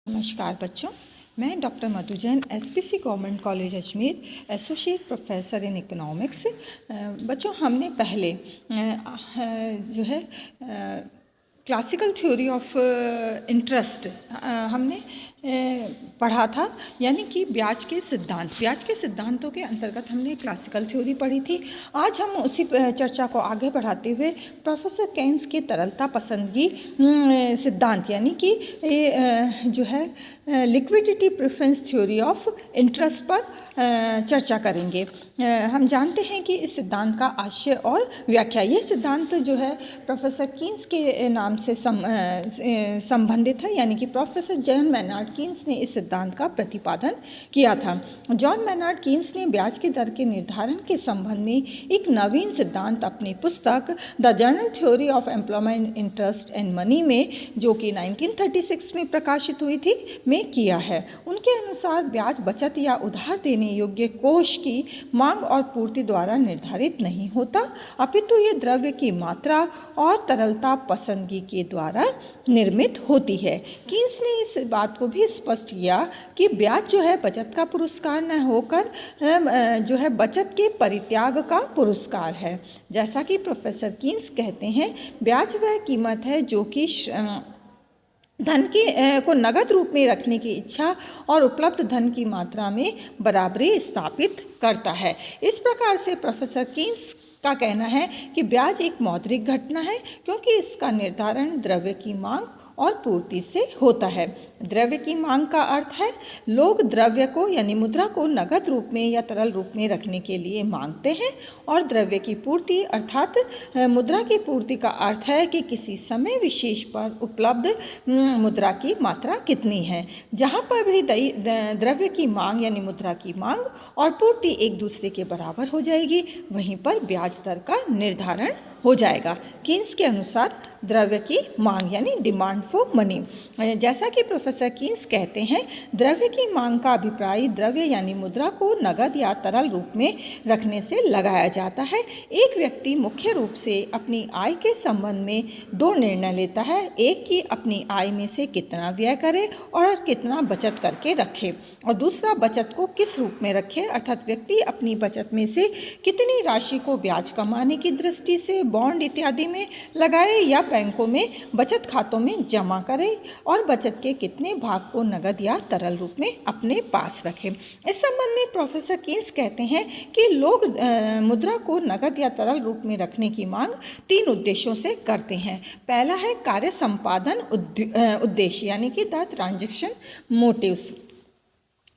नमस्कार बच्चों, मैं doctor Madhu Jain SPC government college Ajmer associate professor in economics. बच्चों, हमने पहले जो है क्लासिकल थ्योरी ऑफ इंटरेस्ट हमने पढ़ा था, यानी कि ब्याज के सिद्धांतों के अंतर्गत हमने क्लासिकल थ्योरी पढ़ी थी। आज हम उसी चर्चा को आगे बढ़ाते हुए प्रोफेसर केन्स के तरलता पसंदगी सिद्धांत यानी कि जो है liquidity preference theory of interest पर चर्चा करेंगे। हम जानते हैं कि इस सिद्धांत का आशय और व्याख्या, ये सिद्धांत जो है प्रोफेसर कीन्स के नाम से संबंधित है, यानी कि प्रोफेसर जॉन मैनार्ड कीन्स ने इस सिद्धांत का प्रतिपादन किया था। जॉन मैनार्ड कीन्स ने ब्याज की दर के निर्धारण के संबंध में एक नवीन सिद्धांत अपनी पुस्तक the general theory of employment interest and money में, जो कि 1936 में प्रकाशित हुई थी, में किया है। उनके अनुसार ब्याज बचत या उधार देने योग्य कोष की मांग और पूर्ति द्वारा निर्धारित नहीं होता, अपितु ये द्रव्य की मात्रा और तरलता पसंदगी के द्वारा निर्मित होती है। कीन्स ने इस बात को भी स्पष्ट किया कि ब्याज जो है बचत का पुरस्कार न होकर जो है बचत के परित्याग का पुरस्कार है। जैसा कि प्रोफेसर कीन्स कहते हैं, ब्याज वह कीमत है जो कि धन को नगद रूप में रखने की इच्छा और उपलब्ध धन की मात्रा में बराबरी स्थापित करता है। इस प्रकार से प्रोफेसर कीन्स का कहना है कि ब्याज एक मौद्रिक घटना है, क्योंकि इसका निर्धारण द्रव्य की मांग और पूर्ति से होता है। द्रव्य की मांग का अर्थ है लोग द्रव्य को यानी मुद्रा को नगद रूप में या तरल रूप में रखने के लिए मांगते हैं, और द्रव्य की पूर्ति अर्थात मुद्रा की पूर्ति का अर्थ है कि किसी समय विशेष पर उपलब्ध मुद्रा की मात्रा कितनी है। जहाँ पर भी द्रव्य की मांग यानी मुद्रा की मांग और पूर्ति एक दूसरे के बराबर हो जाएगी, वहीं पर ब्याज दर का निर्धारण हो जाएगा। कीन्स के अनुसार द्रव्य की मांग यानी डिमांड फॉर मनी, जैसा कि प्रोफेसर कीन्स कहते हैं, द्रव्य की मांग का अभिप्राय द्रव्य यानी मुद्रा को नगद या तरल रूप में रखने से लगाया जाता है। एक व्यक्ति मुख्य रूप से अपनी आय के संबंध में दो निर्णय लेता है, एक कि अपनी आय में से कितना व्यय करे और कितना बचत करके रखे, और दूसरा बचत को किस रूप में रखे, अर्थात व्यक्ति अपनी बचत में से कितनी राशि को ब्याज कमाने की दृष्टि से बॉन्ड इत्यादि में लगाए या बैंकों में बचत खातों में जमा करे, और बचत के कितने भाग को नगद या तरल रूप में अपने पास रखें। इस संबंध में प्रोफेसर कीन्स कहते हैं कि लोग मुद्रा को नगद या तरल रूप में रखने की मांग तीन उद्देश्यों से करते हैं। पहला है कार्य संपादन उद्देश्य यानी कि द ट्रांजैक्शन मोटिव्स।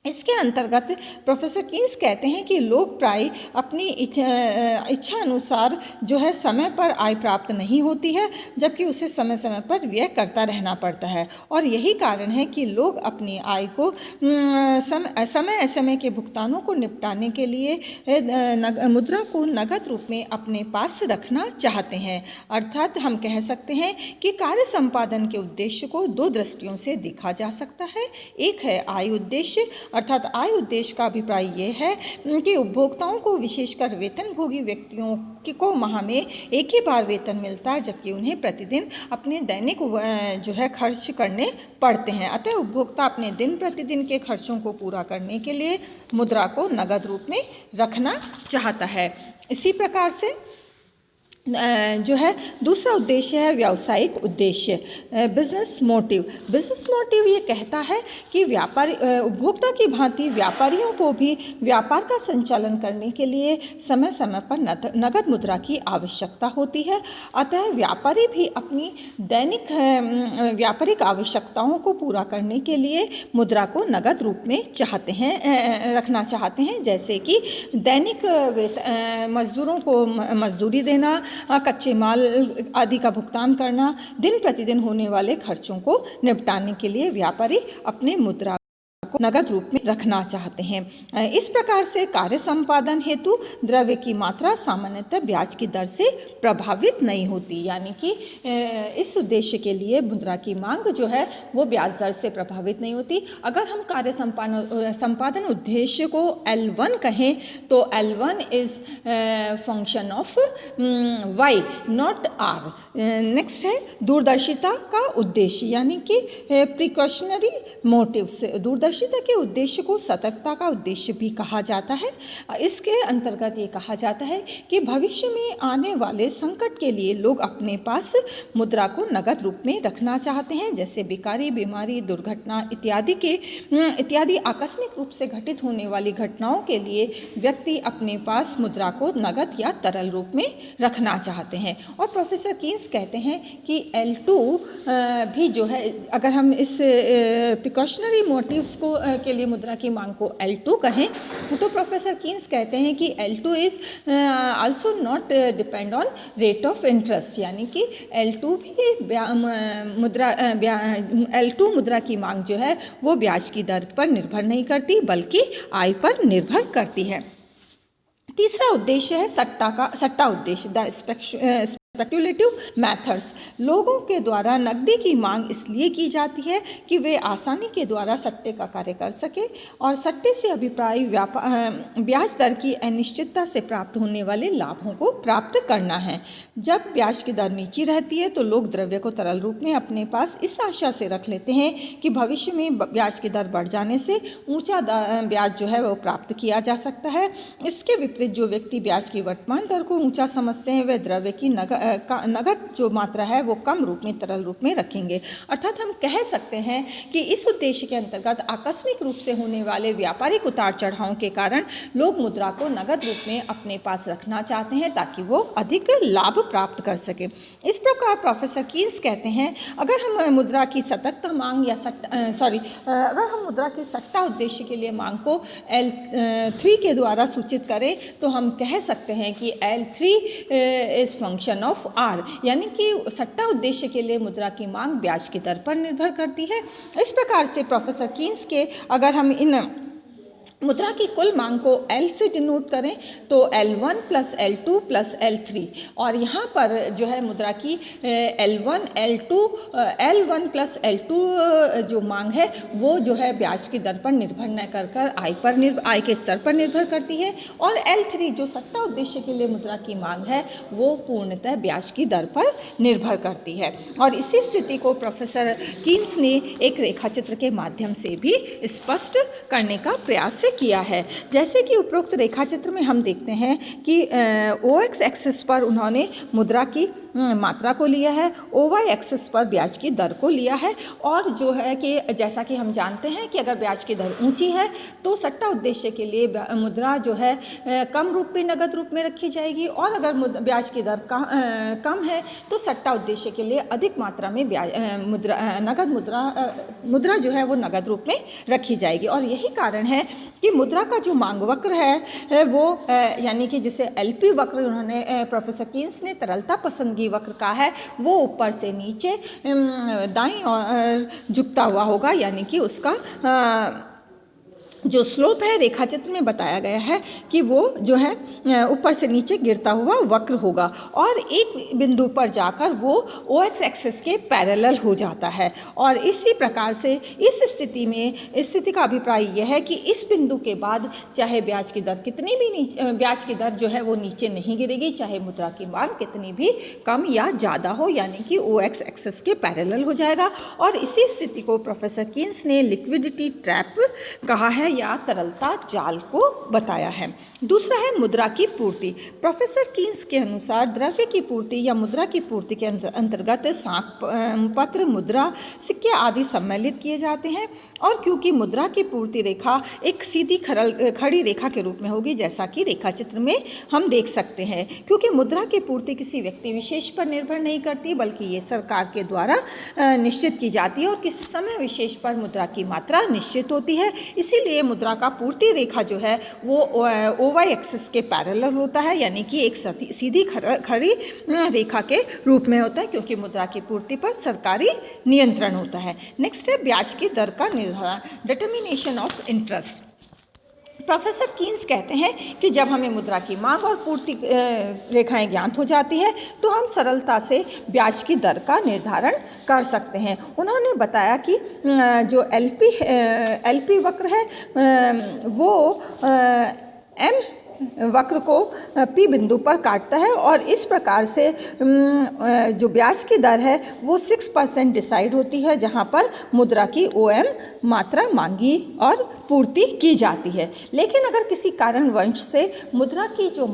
इसके अंतर्गत प्रोफेसर कीन्स कहते हैं कि लोग प्राय अपनी इच्छा अनुसार जो है समय पर आय प्राप्त नहीं होती है, जबकि उसे समय समय पर व्यय करता रहना पड़ता है, और यही कारण है कि लोग अपनी आय को समय असमय के भुगतानों को निपटाने के लिए मुद्रा को नगद रूप में अपने पास रखना चाहते हैं। अर्थात हम कह सकते हैं कि कार्य संपादन के उद्देश्य को दो दृष्टियों से देखा जा सकता है। एक है आय उद्देश्य, अर्थात आय उद्देश्य का अभिप्राय ये है कि उपभोक्ताओं को विशेषकर वेतनभोगी व्यक्तियों को माह में एक ही बार वेतन मिलता है, जबकि उन्हें प्रतिदिन अपने दैनिक जो है खर्च करने पड़ते हैं। अतः उपभोक्ता अपने दिन प्रतिदिन के खर्चों को पूरा करने के लिए मुद्रा को नगद रूप में रखना चाहता है। इसी प्रकार से जो है दूसरा उद्देश्य है व्यावसायिक उद्देश्य, बिजनेस मोटिव। बिजनेस मोटिव ये कहता है कि व्यापारी उपभोक्ता की भांति व्यापारियों को भी व्यापार का संचालन करने के लिए समय समय पर नगद मुद्रा की आवश्यकता होती है। अतः व्यापारी भी अपनी दैनिक व्यापारिक आवश्यकताओं को पूरा करने के लिए मुद्रा को नगद रूप में रखना चाहते हैं, जैसे कि दैनिक मजदूरों को मजदूरी देना, कच्चे माल आदि का भुगतान करना, दिन प्रतिदिन होने वाले खर्चों को निपटाने के लिए व्यापारी अपने मुद्रा को नगद रूप में रखना चाहते हैं। इस प्रकार से कार्य संपादन हेतु द्रव्य की मात्रा सामान्यतः ब्याज की दर से प्रभावित नहीं होती, यानी कि इस उद्देश्य के लिए मुद्रा की मांग जो है वो ब्याज दर से प्रभावित नहीं होती। अगर हम कार्य संपादन उद्देश्य को L1 कहें तो L1 is function of Y not R। Next है दूरदर्शिता का उद्देश्य, यानी कि प्रिकॉशनरी मोटिव्स। दूरदर्शिता के उद्देश्य को सतर्कता का उद्देश्य भी कहा जाता है। इसके अंतर्गत ये कहा जाता है कि भविष्य में आने वाले संकट के लिए लोग अपने पास मुद्रा को नगद रूप में रखना चाहते हैं, जैसे बेकारी, बीमारी, दुर्घटना इत्यादि आकस्मिक रूप से घटित होने वाली घटनाओं के लिए व्यक्ति अपने पास मुद्रा को नगद या तरल रूप में रखना चाहते हैं। और प्रोफेसर कीन्स कहते हैं कि L2 भी जो है, अगर हम इस प्रिकॉशनरी मोटिव्स को के लिए मुद्रा की मांग को L2 कहें तो प्रोफेसर कीन्स कहते हैं कि L2 is also not depend on rate of interest, यानी कि L2 मुद्रा की मांग जो है वो ब्याज की दर पर निर्भर नहीं करती बल्कि आय पर निर्भर करती है। तीसरा उद्देश्य है सट्टा उद्देश्य, द स्पेक्युलेटिव मेथड्स। लोगों के द्वारा नकदी की मांग इसलिए की जाती है कि वे आसानी के द्वारा सट्टे का कार्य कर सके, और सट्टे से अभिप्राय ब्याज दर की अनिश्चितता से प्राप्त होने वाले लाभों को प्राप्त करना है। जब ब्याज की दर नीची रहती है तो लोग द्रव्य को तरल रूप में अपने पास इस आशा से रख लेते हैं कि भविष्य में ब्याज की दर बढ़ जाने से ऊंचा ब्याज जो है वो प्राप्त किया जा सकता है। इसके विपरीत जो व्यक्ति ब्याज की वर्तमान दर को ऊंचा समझते हैं वे द्रव्य की नगद जो मात्रा है वो कम रूप में तरल रूप में रखेंगे। अर्थात हम कह सकते हैं कि इस उद्देश्य के अंतर्गत आकस्मिक रूप से होने वाले व्यापारिक उतार चढ़ावों के कारण लोग मुद्रा को नगद रूप में अपने पास रखना चाहते हैं ताकि वो अधिक लाभ प्राप्त कर सके। इस प्रकार प्रोफेसर कीन्स कहते हैं अगर हम मुद्रा की सतर्कता मांग या अगर हम मुद्रा के सट्टा उद्देश्य के लिए मांग को L3 के द्वारा सूचित करें तो हम कह सकते हैं कि L3 is function of R, यानी कि सट्टा उद्देश्य के लिए मुद्रा की मांग ब्याज की दर पर निर्भर करती है। इस प्रकार से प्रोफेसर कीन्स के अगर हम इन मुद्रा की कुल मांग को L से डिनोट करें तो L1 plus L2 plus L3, और यहाँ पर जो है मुद्रा की L1 प्लस L2 जो मांग है वो जो है ब्याज की दर पर निर्भर न कर आय के स्तर पर निर्भर करती है, और L3 जो सट्टा उद्देश्य के लिए मुद्रा की मांग है वो पूर्णतः ब्याज की दर पर निर्भर करती है। और इसी स्थिति को प्रोफेसर कीन्स ने एक रेखाचित्र के माध्यम से भी स्पष्ट करने का प्रयास किया है। जैसे कि उपरोक्त रेखाचित्र में हम देखते हैं कि OX एक्सिस पर उन्होंने मुद्रा की मात्रा को लिया है, OY एक्सिस पर ब्याज की दर को लिया है, और जो है कि जैसा कि हम जानते हैं कि अगर ब्याज की दर ऊंची है तो सट्टा उद्देश्य के लिए मुद्रा जो है कम रूप में नगद रूप में रखी जाएगी, और अगर ब्याज की दर कम है तो सट्टा उद्देश्य के लिए अधिक मात्रा में मुद्रा जो है वो नगद रूप में रखी जाएगी। और यही कारण है कि मुद्रा का जो मांग वक्र है वो यानी कि जिसे LP वक्र उन्होंने प्रोफेसर कीन्स ने तरलता पसंदगी वक्र का है वो ऊपर से नीचे दाईं ओर झुकता हुआ होगा, यानी कि उसका जो स्लोप है रेखाचित्र में बताया गया है कि वो जो है ऊपर से नीचे गिरता हुआ वक्र होगा, और एक बिंदु पर जाकर वो OX एक्सिस के पैरेलल हो जाता है। और इसी प्रकार से इस स्थिति का अभिप्राय यह है कि इस बिंदु के बाद चाहे ब्याज की दर ब्याज की दर जो है वो नीचे नहीं गिरेगी, चाहे मुद्रा की मांग कितनी भी कम या ज़्यादा हो, यानी कि OX एक्सिस के पैरेलल हो जाएगा। और इसी स्थिति को प्रोफेसर कीन्स ने लिक्विडिटी ट्रैप कहा है या तरलता जाल को बताया है। दूसरा है मुद्रा की पूर्ति। प्रोफेसर कीन्स के अनुसार द्रव्य की पूर्ति या मुद्रा की पूर्ति के अंतर्गत साख पत्र, मुद्रा, सिक्के आदि सम्मिलित किए जाते हैं, और क्योंकि मुद्रा की पूर्ति रेखा एक सीधी खड़ी रेखा के रूप में होगी जैसा कि रेखाचित्र में हम देख सकते हैं, क्योंकि मुद्रा की पूर्ति किसी व्यक्ति विशेष पर निर्भर नहीं करती बल्कि ये सरकार के द्वारा निश्चित की जाती है, और किसी समय विशेष पर मुद्रा की मात्रा निश्चित होती है। इसीलिए मुद्रा का पूर्ति रेखा जो है वो OY एक्सिस के पैरेलल होता है, यानी कि एक सीधी खड़ी रेखा के रूप में होता है, क्योंकि मुद्रा की पूर्ति पर सरकारी नियंत्रण होता है। नेक्स्ट है ब्याज की दर का निर्धारण, determination of interest. Professor Keynes कहते हैं कि जब हमें मुद्रा की मांग और पूर्ति रेखाएं ज्ञात हो जाती है तो हम सरलता से ब्याज की दर का निर्धारण कर सकते हैं। उन्होंने बताया कि जो एलपी वक्र है वो एम वक्र को पी बिंदु पर काटता है और इस प्रकार से जो ब्याज की दर है वो 6% डिसाइड होती है, जहां पर मुद्रा की OM मात्रा मांगी और पूर्ति की जाती है। लेकिन अगर किसी कारणवश से मुद्रा की जो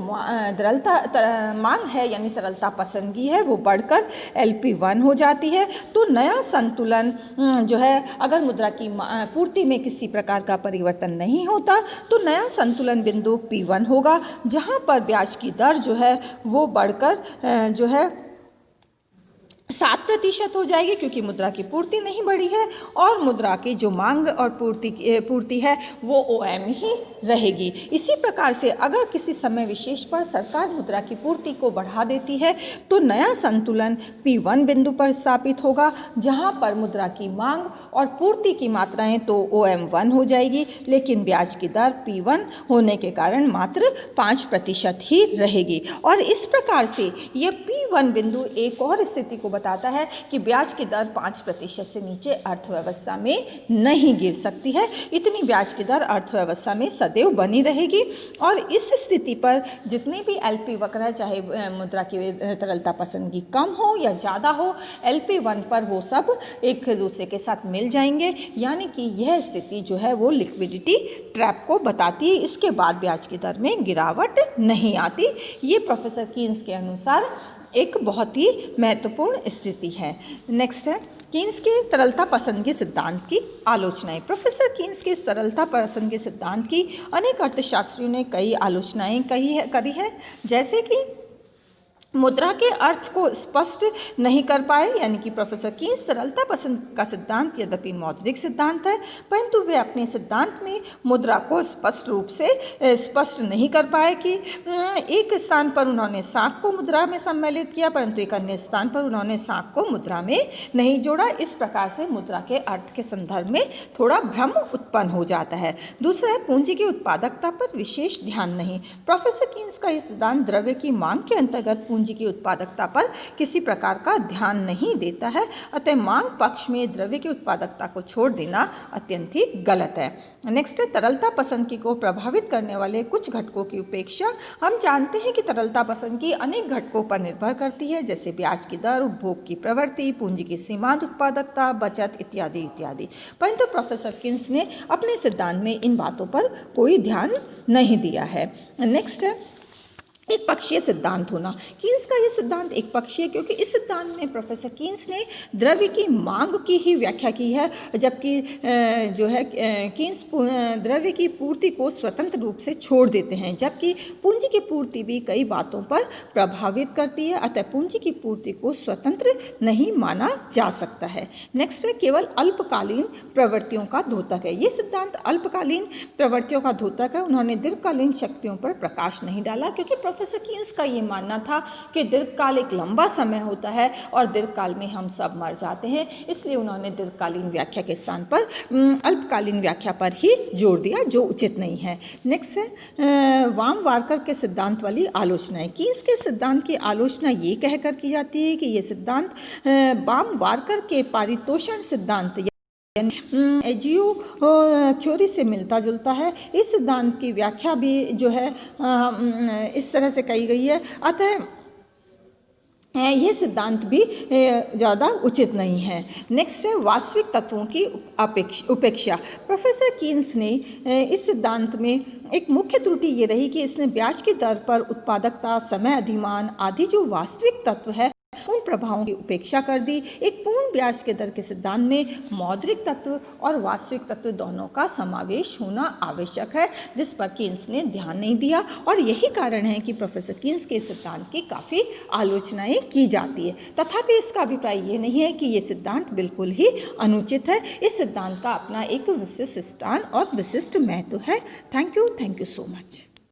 तरलता मांग है यानी तरलता पसंदगी है वो बढ़कर LP1 हो जाती है, तो नया संतुलन जो है, अगर मुद्रा की पूर्ति में किसी प्रकार का परिवर्तन नहीं होता तो नया संतुलन बिंदु P1 होगा, जहां पर ब्याज की दर जो है वो बढ़कर जो है 7% हो जाएगी, क्योंकि मुद्रा की पूर्ति नहीं बढ़ी है और मुद्रा की जो मांग और पूर्ति है वो OM ही रहेगी। इसी प्रकार से अगर किसी समय विशेष पर सरकार मुद्रा की पूर्ति को बढ़ा देती है तो नया संतुलन P1 बिंदु पर स्थापित होगा, जहां पर मुद्रा की मांग और पूर्ति की मात्राएं तो OM1 हो जाएगी, लेकिन ब्याज की दर P1 होने के कारण मात्र 5% ही रहेगी। और इस प्रकार से ये P1 बिंदु एक और स्थिति को बताता है कि ब्याज की दर 5% से नीचे अर्थव्यवस्था में नहीं गिर सकती है। इतनी ब्याज की दर अर्थव्यवस्था में सदैव बनी रहेगी और इस स्थिति पर जितने भी LP वक्र है, चाहे मुद्रा की तरलता पसंदगी कम हो या ज़्यादा हो, LP1 पर वो सब एक दूसरे के साथ मिल जाएंगे, यानी कि यह स्थिति जो है वो लिक्विडिटी ट्रैप को बताती है। इसके बाद ब्याज की दर में गिरावट नहीं आती। ये प्रोफेसर कीन्स के अनुसार एक बहुत ही महत्वपूर्ण स्थिति है। नेक्स्ट है कीन्स के तरलता पसंदगी सिद्धांत की आलोचनाएं। प्रोफेसर कीन्स के तरलता पसंदगी सिद्धांत की अनेक अर्थशास्त्रियों ने कई आलोचनाएं करी है, जैसे कि मुद्रा के अर्थ को स्पष्ट नहीं कर पाए, यानी कि प्रोफेसर कीन्स तरलता पसंद का सिद्धांत यद्यपि मौद्रिक सिद्धांत है, परंतु वे अपने सिद्धांत में मुद्रा को स्पष्ट रूप से स्पष्ट नहीं कर पाए कि एक स्थान पर उन्होंने साख को मुद्रा में सम्मिलित किया, परंतु एक अन्य स्थान पर उन्होंने साख को मुद्रा में नहीं जोड़ा। इस प्रकार से मुद्रा के अर्थ के संदर्भ में थोड़ा भ्रम उत्पन्न हो जाता है। दूसरा है पूंजी की उत्पादकता पर विशेष ध्यान नहीं। प्रोफेसर कीन्स का यह सिद्धांत द्रव्य की मांग के अंतर्गत पूंजी की उत्पादकता पर किसी प्रकार का ध्यान नहीं देता है, अतः मांग पक्ष में द्रव्य की उत्पादकता को छोड़ देना अत्यंत ही गलत है। नेक्स्ट है तरलता पसंदगी को प्रभावित करने वाले कुछ घटकों की उपेक्षा। हम जानते हैं कि तरलता पसंदगी अनेक घटकों पर निर्भर करती है, जैसे ब्याज की दर, उपभोग की प्रवृत्ति, पूंजी की सीमांत उत्पादकता, बचत इत्यादि इत्यादि। परंतु प्रोफेसर कीन्स ने अपने सिद्धांत में इन बातों पर कोई ध्यान नहीं दिया है। नेक्स्ट है एक पक्षीय सिद्धांत होना। कीन्स का ये सिद्धांत एक पक्षीय, क्योंकि इस सिद्धांत में प्रोफेसर कीन्स ने द्रव्य की मांग की ही व्याख्या की है, जबकि जो है कीन्स द्रव्य की पूर्ति को स्वतंत्र रूप से छोड़ देते हैं, जबकि पूंजी की पूर्ति भी कई बातों पर प्रभावित करती है, अतः पूंजी की पूर्ति को स्वतंत्र नहीं माना जा सकता है। नेक्स्ट है केवल अल्पकालीन प्रवृत्तियों का द्योतक है। ये सिद्धांत अल्पकालीन प्रवृत्तियों का द्योतक है। उन्होंने दीर्घकालीन शक्तियों पर प्रकाश नहीं डाला, क्योंकि प्रोफेसर कीन्स का ये मानना था कि दीर्घकाल एक लंबा समय होता है और दीर्घकाल में हम सब मर जाते हैं, इसलिए उन्होंने दीर्घकालीन व्याख्या के स्थान पर अल्पकालीन व्याख्या पर ही जोर दिया, जो उचित नहीं है। नेक्स्ट है वाम वारकर के सिद्धांत वाली आलोचना है। कीन्स के सिद्धांत की आलोचना ये कहकर की जाती है कि ये सिद्धांत वाम वारकर के पारितोषण सिद्धांत एजियो थ्योरी से मिलता जुलता है। इस सिद्धांत की व्याख्या भी जो है इस तरह से कही गई है, अतः ये सिद्धांत भी ज़्यादा उचित नहीं है। नेक्स्ट है वास्तविक तत्वों की उपेक्षा। प्रोफेसर कीन्स ने इस सिद्धांत में एक मुख्य त्रुटि ये रही कि इसने ब्याज की दर पर उत्पादकता, समय अधिमान आदि जो वास्तविक तत्व है उन प्रभावों की उपेक्षा कर दी। एक पूर्ण ब्याज के दर के सिद्धांत में मौद्रिक तत्व और वास्तविक तत्व दोनों का समावेश होना आवश्यक है, जिस पर कीन्स ने ध्यान नहीं दिया, और यही कारण है कि प्रोफेसर कीन्स के सिद्धांत की काफ़ी आलोचनाएं की जाती है। तथापि इसका अभिप्राय ये नहीं है कि ये सिद्धांत बिल्कुल ही अनुचित है। इस सिद्धांत का अपना एक विशिष्ट स्थान और विशिष्ट महत्व है। Thank you so much.